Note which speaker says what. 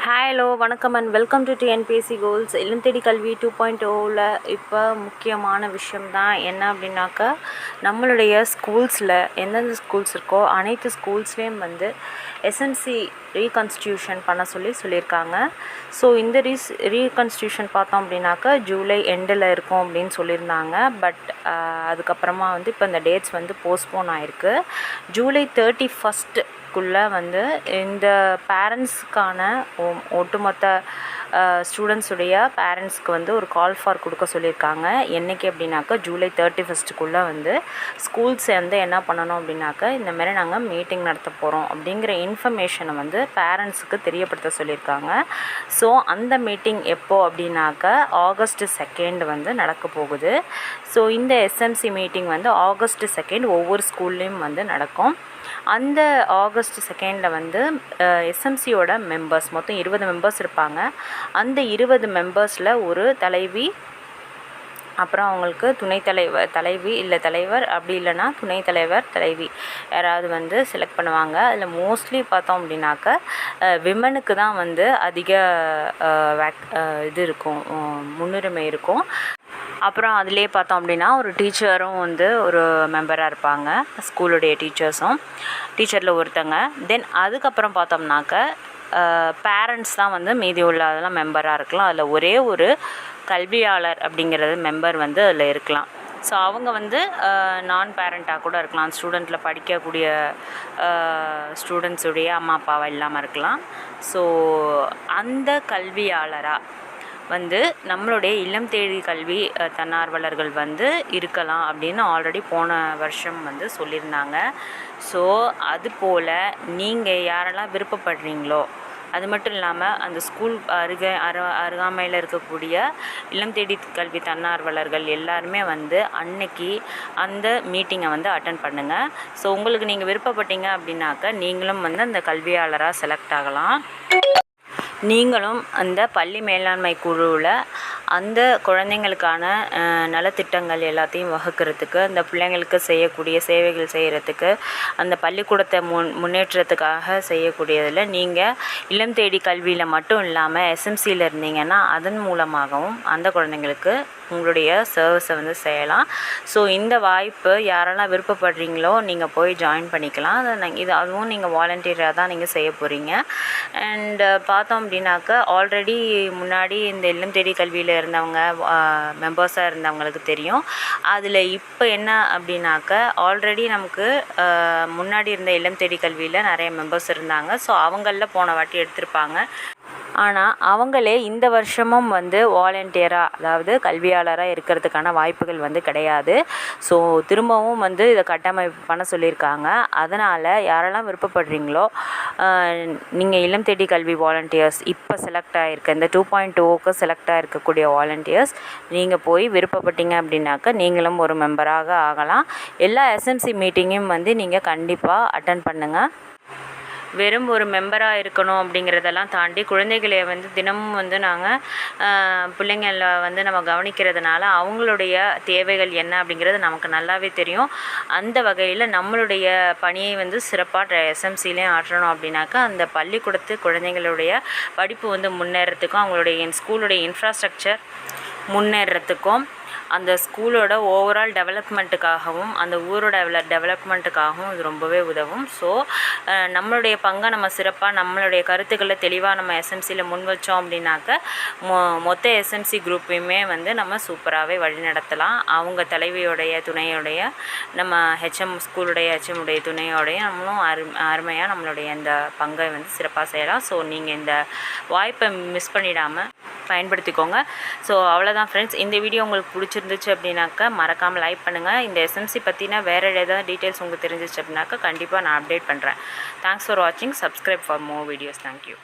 Speaker 1: Hello வணக்கம் and welcome to TNPSC goals. இல்லம் தேடி கல்வி 2.0ல் இப்போ முக்கியமான விஷயம் தான் என்ன அப்படின்னாக்கா, நம்மளுடைய ஸ்கூல்ஸில் எந்தெந்த ஸ்கூல்ஸ் இருக்கோ அனைத்து ஸ்கூல்ஸ்லேயும் வந்து எஸ்எம்சி ரீகன்ஸ்டியூஷன் பண்ண சொல்லியிருக்காங்க. ஸோ இந்த ரீகன்ஸ்டியூஷன் பார்த்தோம் அப்படின்னாக்கா ஜூலை எண்டில் இருக்கும் அப்படின்னு சொல்லியிருந்தாங்க. பட் அதுக்கப்புறமா வந்து இப்போ இந்த டேட்ஸ் வந்து போஸ்ட்போன் ஆகிருக்கு. ஜூலை 31 வந்து இந்த பேரண்ட்ஸுக்கான ஒட்டுமொத்த ஸ்டூடெண்ட்ஸுடைய பேரண்ட்ஸ்க்கு வந்து ஒரு கால் ஃபார் கொடுக்க சொல்லியிருக்காங்க. என்றைக்கு அப்படின்னாக்கா ஜூலை 31 வந்து ஸ்கூல்ஸ் வந்து என்ன பண்ணணும் அப்படின்னாக்கா, இந்தமாதிரி நாங்கள் மீட்டிங் நடத்த போகிறோம் அப்படிங்கிற இன்ஃபர்மேஷனை வந்து பேரண்ட்ஸுக்கு தெரியப்படுத்த சொல்லியிருக்காங்க. ஸோ அந்த மீட்டிங் எப்போது அப்படின்னாக்கா August 2 வந்து நடக்க போகுது. ஸோ இந்த எஸ்எம்சி மீட்டிங் வந்து August 2 ஒவ்வொரு ஸ்கூல்லேயும் வந்து நடக்கும். அந்த August 2 வந்து எஸ்எம்சியோட மெம்பர்ஸ் மொத்தம் 20 மெம்பர்ஸ் இருப்பாங்க. அந்த 20 மெம்பர்ஸில் ஒரு தலைவி, அப்புறம் அவங்களுக்கு தலைவி இல்லை தலைவர், அப்படி இல்லைன்னா துணைத் தலைவர் தலைவி யாராவது வந்து செலக்ட் பண்ணுவாங்க. அதில் மோஸ்ட்லி பார்த்தோம் அப்படின்னாக்கா விமனுக்கு தான் வந்து அதிக இது இருக்கும், முன்னுரிமை இருக்கும். அப்புறம் அதிலே பார்த்தோம் அப்படின்னா ஒரு டீச்சரும் வந்து ஒரு மெம்பராக இருப்பாங்க, ஸ்கூலுடைய டீச்சரில் ஒருத்தங்க. தென் அதுக்கப்புறம் பார்த்தோம்னாக்க பேரண்ட்ஸ் தான் வந்து மீதி உள்ள அதெல்லாம் மெம்பராக இருக்கலாம். அதில் ஒரே ஒரு கல்வியாளர் அப்படிங்கிறது மெம்பர் வந்து அதில் இருக்கலாம். ஸோ அவங்க வந்து நான் பேரண்ட்டாக கூட இருக்கலாம், ஸ்டூடெண்ட்டில் படிக்கக்கூடிய ஸ்டூடெண்ட்ஸுடைய அம்மா அப்பாவாக இல்லாமல் இருக்கலாம். ஸோ அந்த கல்வியாளராக வந்து நம்மளுடைய இல்லம் தேடி கல்வி தன்னார்வலர்கள் வந்து இருக்கலாம் அப்படின்னு ஆல்ரெடி போன வருஷம் வந்து சொல்லியிருந்தாங்க. ஸோ அதுபோல் நீங்கள் யாரெல்லாம் விருப்பப்படுறீங்களோ, அது மட்டும் இல்லாமல் அந்த ஸ்கூல் அருகாமையில் இருக்கக்கூடிய இல்லம் தேடி கல்வி தன்னார்வலர்கள் எல்லாருமே வந்து அன்னைக்கு அந்த மீட்டிங்கை வந்து அட்டன் பண்ணுங்கள். ஸோ உங்களுக்கு நீங்கள் விருப்பப்பட்டீங்க அப்படின்னாக்கா நீங்களும் வந்து அந்த கல்வியாளராக செலக்ட் ஆகலாம். நீங்களும் அந்த பள்ளி மேலாண்மை குழுவில் அந்த குழந்தைங்களுக்கான நலத்திட்டங்கள் எல்லாத்தையும் வகுக்கிறதுக்கு, அந்த பிள்ளைங்களுக்கு செய்யக்கூடிய சேவைகள் செய்கிறதுக்கு, அந்த பள்ளிக்கூடத்தை முன்னேற்றத்துக்காக செய்யக்கூடியதில் நீங்கள் இல்லம் தேடி கல்வியில் மட்டும் இல்லாமல் எஸ்எம்சியில் இருந்தீங்கன்னா அதன் மூலமாகவும் அந்த குழந்தைங்களுக்கு உங்களுடைய சர்வீஸை வந்து செய்யலாம். ஸோ இந்த வாய்ப்பு யாரெல்லாம் விருப்பப்படுறீங்களோ நீங்கள் போய் ஜாயின் பண்ணிக்கலாம். அதுவும் நீங்கள் வாலண்டியராக தான் நீங்கள் செய்ய போகிறீங்க. அண்ட் பார்த்தோம் அப்படின்னாக்கா ஆல்ரெடி முன்னாடி இந்த இல்லம் தேடி கல்வியில் இருந்தவங்க மெம்பர்ஸாக இருந்தவங்களுக்கு தெரியும். அதில் இப்போ என்ன அப்படின்னாக்கா ஆல்ரெடி நமக்கு முன்னாடி இருந்த இல்லம் தேடி கல்வியில் நிறைய மெம்பர்ஸ் இருந்தாங்க. ஸோ அவங்களில் போன வாட்டி எடுத்திருப்பாங்க. ஆனால் அவங்களே இந்த வருஷமும் வந்து வாலண்டியராக, அதாவது கல்வியாளராக இருக்கிறதுக்கான வாய்ப்புகள் வந்து கிடையாது. ஸோ திரும்பவும் வந்து இதை கட்டமைப்பு பண்ண சொல்லியிருக்காங்க. அதனால் யாரெல்லாம் விருப்பப்படுறீங்களோ நீங்கள் இல்லம் தேடி கல்வி வாலண்டியர்ஸ் இப்போ செலக்ட் ஆகிருக்க இந்த 2.0க்கு செலக்ட் ஆகிருக்கக்கூடிய வாலண்டியர்ஸ் நீங்கள் போய் விருப்பப்பட்டீங்க அப்படின்னாக்கா நீங்களும் ஒரு மெம்பராக ஆகலாம். எல்லா எஸ்எம்சி மீட்டிங்கும் வந்து நீங்கள் கண்டிப்பாக அட்டன் பண்ணுங்கள். வெறும் ஒரு மெம்பராக இருக்கணும் அப்படிங்கிறதெல்லாம் தாண்டி குழந்தைகளை வந்து தினமும் வந்து நாங்கள் பிள்ளைங்களை வந்து நம்ம கவனிக்கிறதுனால அவங்களுடைய தேவைகள் என்ன அப்படிங்கிறது நமக்கு நல்லாவே தெரியும். அந்த வகையில் நம்மளுடைய பணியை வந்து சிறப்பாக எஸ்எம்சிலையும் ஆற்றணும் அப்படின்னாக்கா அந்த பள்ளிக்கூடத்து குழந்தைங்களுடைய படிப்பு வந்து முன்னேறத்துக்கும், அவங்களுடைய ஸ்கூலுடைய இன்ஃப்ராஸ்ட்ரக்சர் முன்னேறத்துக்கும், அந்த ஸ்கூலோட ஓவரால் டெவலப்மெண்ட்டுக்காகவும் அந்த ஊரோட டெவலப்மெண்ட்டுக்காகவும் இது ரொம்பவே உதவும். ஸோ நம்மளுடைய பங்கை நம்ம சிறப்பாக நம்மளுடைய கருத்துக்களை தெளிவாக நம்ம எஸ்எம்சியில் முன் வச்சோம் அப்படின்னாக்க மொத்த எஸ்எம்சி குரூப்பையுமே வந்து நம்ம சூப்பராகவே வழிநடத்தலாம். அவங்க தலைவியோடைய துணையோடைய நம்ம ஸ்கூலுடைய ஹெச்எம்முடைய துணையோடைய நம்மளும் அருமையாக நம்மளுடைய இந்த பங்கை வந்து சிறப்பாக செய்யலாம். ஸோ நீங்கள் இந்த வாய்ப்பை மிஸ் பண்ணிடாமல் பயன்படுத்திக்கோங்க. ஸோ அவ்வளோதான் ஃப்ரெண்ட்ஸ். இந்த வீடியோ உங்களுக்கு பிடிச்சிருந்துச்சு அப்படின்னாக்கா மறக்காமல் லைக் பண்ணுங்கள். இந்த எஸ்எம்சி பற்றினா வேறு ஏதாவது டீட்டெயில்ஸ் உங்களுக்கு தெரிஞ்சிச்சு அப்படின்னாக்கா கண்டிப்பாக நான் அப்டேட் பண்ணுறேன். தேங்க்ஸ் ஃபார் வாட்சிங். Subscribe for more videos. Thank you.